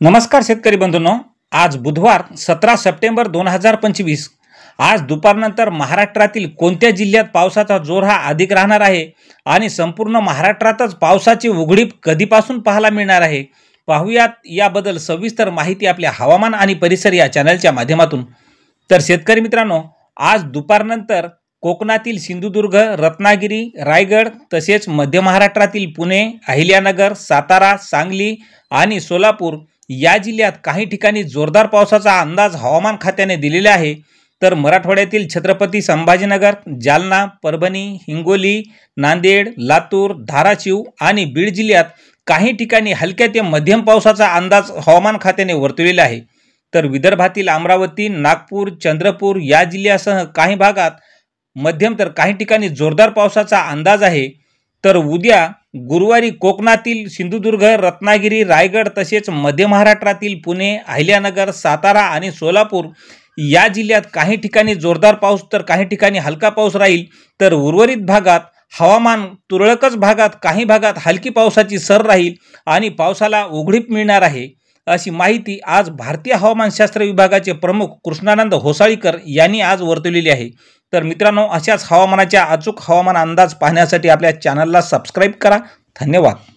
नमस्कार शेतकरी बंधूंनो, आज बुधवार 17 सप्टेंबर 2025 आज दुपारनंतर महाराष्ट्रातील कोणत्या जिल्ह्यात पावसाचा जोर हा अधिक राहणार आहे आणि संपूर्ण महाराष्ट्रातच पावसाची उघडीप कधीपासून पाहायला मिळणार आहे, पाहूयात याबद्दल सविस्तर माहिती आपल्या हवामान आणि परिसर या चॅनलच्या माध्यमातून। तर शेतकरी मित्रांनो, आज दुपारनंतर कोकणातील सिंधुदुर्ग, रत्नागिरी, रायगड तसेच मध्य महाराष्ट्रातील पुणे, अहिल्यानगर, सातारा, सांगली आणि सोलापूर या जिल्ह्यात काही ठिकाणी जोरदार पावसाचा अंदाज हवामान खात्याने दिलेला आहे। तर मराठवाड्यातील छत्रपती संभाजीनगर, जालना, परभणी, हिंगोली, नांदेड, लातूर, धाराशिव आणि बीड जिल्ह्यात काही ठिकाणी हलक्या ते मध्यम पावसाचा अंदाज हवामान खात्याने वर्तवलेला आहे। तर विदर्भातील अमरावती, नागपूर, चंद्रपूर या जिल्ह्यासह काही भागात मध्यम तर काही ठिकाणी जोरदार पावसाचा अंदाज आहे। तर उद्या गुरुवारी कोकणातील सिंधुदुर्ग, रत्नागिरी, रायगड तसेच मध्य महाराष्ट्रातील पुणे, अहिल्यानगर, सातारा आणि सोलापूर या जिल्ह्यात काही ठिकाणी जोरदार पाऊस तर काही ठिकाणी हलका पाऊस राहील। तर उर्वरित भागात हवामान तुरळकच भागात काही भागात हलकी पावसाची सर राहील आणि पावसाला उघडीप मिळणार आहे, अशी माहिती आज भारतीय हवामानशास्त्र विभागाचे प्रमुख कृष्णानंद होसाळीकर यांनी आज वर्तवलेली आहे। तर मित्रांनो, अशाच हवामानाच्या अचूक हवामान अंदाज पाहण्यासाठी आपल्या चॅनलला सबस्क्राइब करा। धन्यवाद।